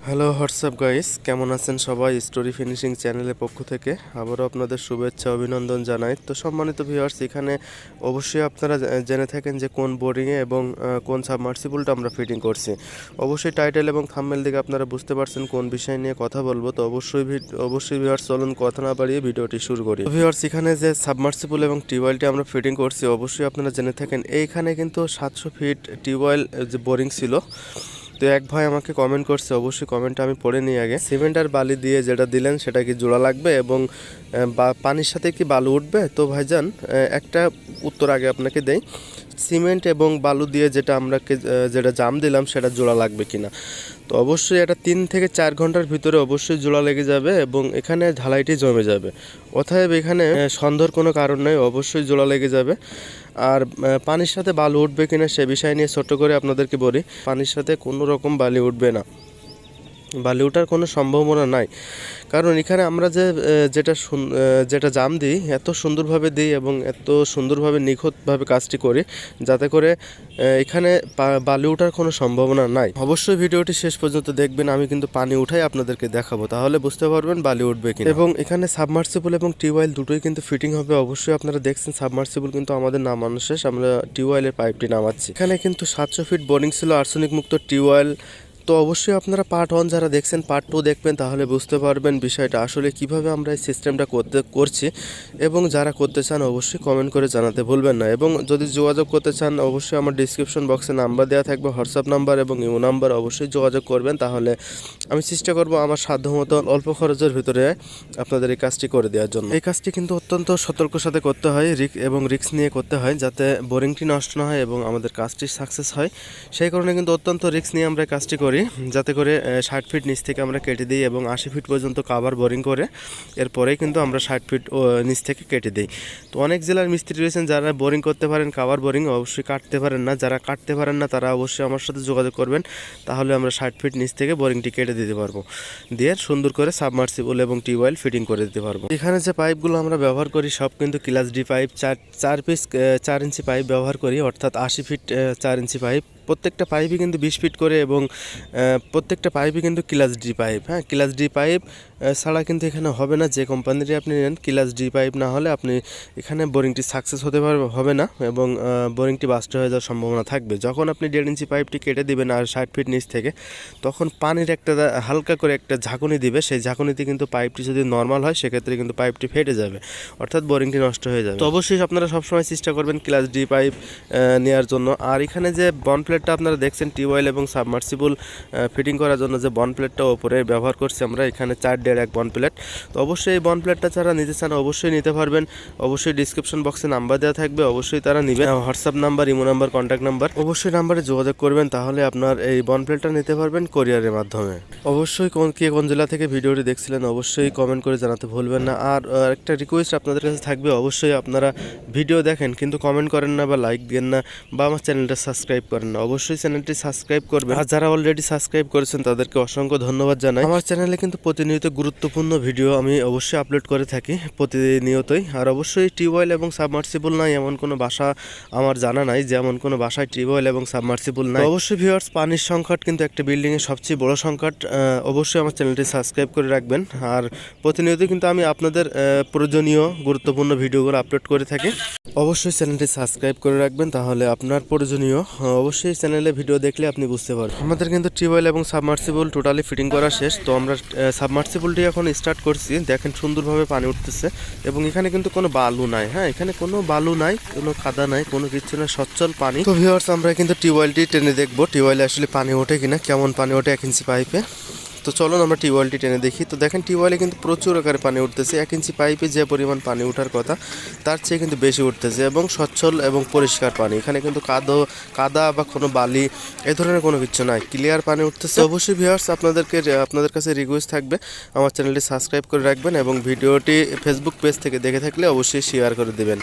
Hello WhatsApp guys, কেমন আছেন সবাই? স্টোরি ফিনিশিং চ্যানেলের পক্ষ থেকে আবারও আপনাদের শুভেচ্ছা অভিনন্দন জানাই। তো সম্মানিত ভিউয়ার্স, এখানে অবশ্যই আপনারা জেনে থাকেন যে কোন বোরিংয়ে এবং কোন সাবমার্সিবলটা আমরা ফিটিং করছি। অবশ্যই টাইটেল এবং থাম্বনেল দেখে আপনারা বুঝতে পারছেন কোন বিষয় নিয়ে কথা বলবো। তো অবশ্যই ভিউয়ার্স, চলুন কথা না বাড়িয়ে ভিডিওটি শুরু করি। ভিউয়ার্স, এখানে যে সাবমার্সিবল এবং টিউবওয়েলটি আমরা ফিটিং করছি, অবশ্যই আপনারা জেনে থাকেন এইখানে কিন্তু 700 ফিট টিউবওয়েল যে বোরিং ছিল। তো এক ভাই আমাকে কমেন্ট করছে, অবশ্যই কমেন্টটা আমি পড়ে নিই আগে। সিমেন্ট আর বালি দিয়ে যেটা দিলেন সেটা কি জোড়া লাগবে এবং পানির সাথে কি বালু উঠবে? তো ভাইজান, একটা উত্তর আগে আপনাকে দেই। সিমেন্ট এবং বালু দিয়ে যেটা জাম দিলাম সেটা জোড়া লাগবে কিনা, তো অবশ্যই এটা 3 থেকে 4 ঘন্টার ভিতরে অবশ্যই জোড়া লেগে যাবে এবং এখানে ঢালাইটি জমে যাবে। অতএব এখানে সন্দেহের কোনো কারণ নেই, অবশ্যই জোড়া লেগে যাবে। আর পানির সাথে বালু উঠবে কিনা সে বিষয় নিয়ে ছোট করে আপনাদেরকে বলি, পানির সাথে কোনো রকম বালি উঠবে না, বালি ওঠার কোনো সম্ভাবনা নাই। কারণ এখানে আমরা যেটা জাম দিই এত সুন্দরভাবে দিই এবং এত সুন্দরভাবে নিখুঁতভাবে কাজটি করি যাতে করে এখানে বালি ওঠার কোনো সম্ভাবনা নাই। অবশ্যই ভিডিওটি শেষ পর্যন্ত দেখবেন, আমি কিন্তু পানি উঠাই আপনাদেরকে দেখাবো, তাহলে বুঝতে পারবেন বালি উঠবে কিনা। এবং এখানে সাবমার্সিবল এবং টিউবওয়েল দুটোই কিন্তু ফিটিং হবে। অবশ্যই আপনারা দেখছেন সাবমার্সিবল কিন্তু আমাদের নামানো শেষ, আমরা টিউবওয়েলের পাইপটি নামাচ্ছি। এখানে কিন্তু 700 ফিট বোরিং ছিল, আর্সেনিক মুক্ত টিউবওয়েল। তো অবশ্যই আপনারা পার্ট 1 যারা দেখছেন পার্ট 2 দেখবেন, তাহলে বুঝতে পারবেন বিষয়টা আসলে কিভাবে আমরা এই সিস্টেমটা করছি। এবং যারা করতে চান অবশ্যই কমেন্ট করে জানাতে ভুলবেন না। এবং যদি যোগাযোগ করতে চান অবশ্যই আমার ডিসক্রিপশন বক্সে নাম্বার দেওয়া থাকবে, হোয়াটসঅ্যাপ নাম্বার এবং ইমো নাম্বার, অবশ্যই যোগাযোগ করবেন। তাহলে আমি চেষ্টা করব আমার সাধ্যমতো অল্প খরচের ভিতরে আপনাদের এই কাজটি করে দেওয়ার জন্য। এই কাজটি কিন্তু অত্যন্ত সতর্কর সাথে করতে হয় এবং রিস্ক নিয়ে করতে হয়, যাতে বোরিংটি নষ্ট না হয় এবং আমাদের কাজটি সাকসেস হয়। সেই কারণে কিন্তু অত্যন্ত রিস্ক নিয়ে আমরা কাজটি করি, যাতে করে 60 ফিট নিচ থেকে আমরা কেটে দিই এবং 80 ফিট পর্যন্ত কাভার বোরিং করে এরপরেই কিন্তু আমরা 60 ফিট নিচ থেকে কেটে দিই। তো অনেক জেলার মিস্ত্রি রয়েছেন যারা বোরিং করতে পারেন, কাভার বোরিং অবশ্যই কাটতে পারেন না। যারা কাটতে পারেন না তারা অবশ্যই আমার সাথে যোগাযোগ করবেন, তাহলে আমরা 60 ফিট নিচ থেকে বোরিংটি কেটে দিতে পারবো, দিয়ে সুন্দর করে সাবমার্সিবল এবং টিউবওয়েল ফিটিং করে দিতে পারবো। এখানে যে পাইপগুলো আমরা ব্যবহার করি সব কিন্তু ক্লাস ডি পাইপ, 4 পিস 4 ইঞ্চি পাইপ ব্যবহার করি, অর্থাৎ 80 ফিট 4 ইঞ্চি পাইপ। প্রত্যেকটা পাইপই কিন্তু 20 ফিট করে এবং প্রত্যেকটা পাইপই কিন্তু ক্লাস ডি পাইপ। হ্যাঁ, ক্লাস ডি পাইপ ছাড়া কিন্তু এখানে হবে না। যে কোম্পানিরই আপনি নেন, ক্লাস ডি পাইপ না হলে আপনি এখানে বোরিংটি সাকসেস হবে না এবং বোরিংটি বাস্ট হয়ে যাওয়ার সম্ভাবনা থাকবে। যখন আপনি 1.5 ইঞ্চি পাইপটি কেটে দিবেন আর 60 ফিট নিচ থেকে, তখন পানির একটা হালকা করে একটা ঝাঁকুনি দিবে, সেই ঝাঁকুনিতে কিন্তু পাইপটি যদি নর্মাল হয় সেক্ষেত্রে কিন্তু পাইপটি ফেটে যাবে, অর্থাৎ বোরিংটি নষ্ট হয়ে যাবে। তো অবশ্যই আপনারা সবসময় চেষ্টা করবেন ক্লাস ডি পাইপ নেওয়ার জন্য। আর এখানে যে বন প্লেটটা আপনারা দেখছেন টিউবওয়েল এবং সাবমার্সিবল ফিটিং করার জন্য যে বন প্লেটটা ওপরে ব্যবহার করছি আমরা, এখানে 4.5 বন প্লেট। তো অবশ্যই এই বন প্লেটটা যারা নিতে চান অবশ্যই নিতে পারবেন, অবশ্যই ডিসক্রিপশন বক্সে নাম্বার দেওয়া থাকবে, অবশ্যই তারা নেবেন। WhatsApp number, imo number, contact number, অবশ্যই নাম্বারে যোগাযোগ করবেন, তাহলে আপনার এই বন প্লেটটা নিতে পারবেন কোরিয়ারের মাধ্যমে। অবশ্যই কোন জেলা থেকে ভিডিওটি দেখছিলেন অবশ্যই কমেন্ট করে জানাতে ভুলবেন না। আর একটা রিকোয়েস্ট আপনাদের কাছে থাকবে, অবশ্যই আপনারা ভিডিও দেখেন কিন্তু কমেন্ট করেন না বা লাইক দেন না বা আমার চ্যানেলটা সাবস্ক্রাইব করেন না। অবশ্যই চ্যানেলটি সাবস্ক্রাইব করবেন, আর যারা অলরেডি সাবস্ক্রাইব করেছেন তাদেরকে অসংখ্য ধন্যবাদ জানাই। আমার চ্যানেলে কিন্তু প্রতিনিয়ত গুরুত্বপূর্ণ ভিডিও আমি অবশ্যই আপলোড করে থাকি প্রতিনিয়তই। আর অবশ্যই টিউবওয়েল এবং সাবমার্সিবল নাই এমন কোনো বাসা আমার জানা নাই যেমন কোনো বাসায় টিউবওয়েল এবং সাবমার্সিবল নাই। অবশ্যই ভিউয়ার্স, পানির সংকট কিন্তু একটা বিল্ডিংয়ের সবচেয়ে বড় সংকট। অবশ্যই আমার চ্যানেলটি সাবস্ক্রাইব করে রাখবেন। আর প্রতিনিয়ত কিন্তু আমি আপনাদের প্রয়োজনীয় গুরুত্বপূর্ণ ভিডিওগুলো আপলোড করে থাকি, অবশ্যই চ্যানেলটি সাবস্ক্রাইব করে রাখবেন, তাহলে আপনার প্রয়োজনীয় অবশ্যই চ্যানেলে ভিডিও দেখলে আপনি বুঝতে পারবেন। আমাদের কিন্তু টিউবওয়েল এবং সাবমার্সিবল টোটালি ফিটিং করা শেষ। তো আমরা সাবমার্সিবলটি এখন স্টার্ট করছি, দেখেন সুন্দরভাবে পানি উঠতেছে এবং এখানে কিন্তু কোনো বালু নাই। হ্যাঁ, এখানে কোনো বালু নাই, কোনো কাদা নাই, কোনো কিছু না, সচ্ছল পানি। তো ভিউয়ার্স, আমরা কিন্তু টিউবওয়েলটি টেনে দেখবো টিউবওয়েলে আসলে পানি ওঠে কিনা, কেমন পানি ওঠে 1 ইঞ্চি পাইপে। তো চলুন আমরা টিউবওয়েলটি টেনে দেখি। তো দেখেন টিউবওয়েলে কিন্তু প্রচুর আকারে পানি উঠতেছে, 1 ইঞ্চি পাইপে যে পরিমাণ পানি ওঠার কথা তার চেয়ে কিন্তু বেশি উঠতেছে এবং সচ্ছল এবং পরিষ্কার পানি। এখানে কিন্তু কাদা বা কোনো বালি এই ধরনের কোনো কিছু নাই, ক্লিয়ার পানি উঠতেছে। অবশ্যই ভিউয়ার্স, আপনাদের কাছে রিকোয়েস্ট থাকবে আমার চ্যানেলটি সাবস্ক্রাইব করে রাখবেন এবং ভিডিওটি ফেসবুক পেজ থেকে দেখে থাকলে অবশ্যই শেয়ার করে দেবেন।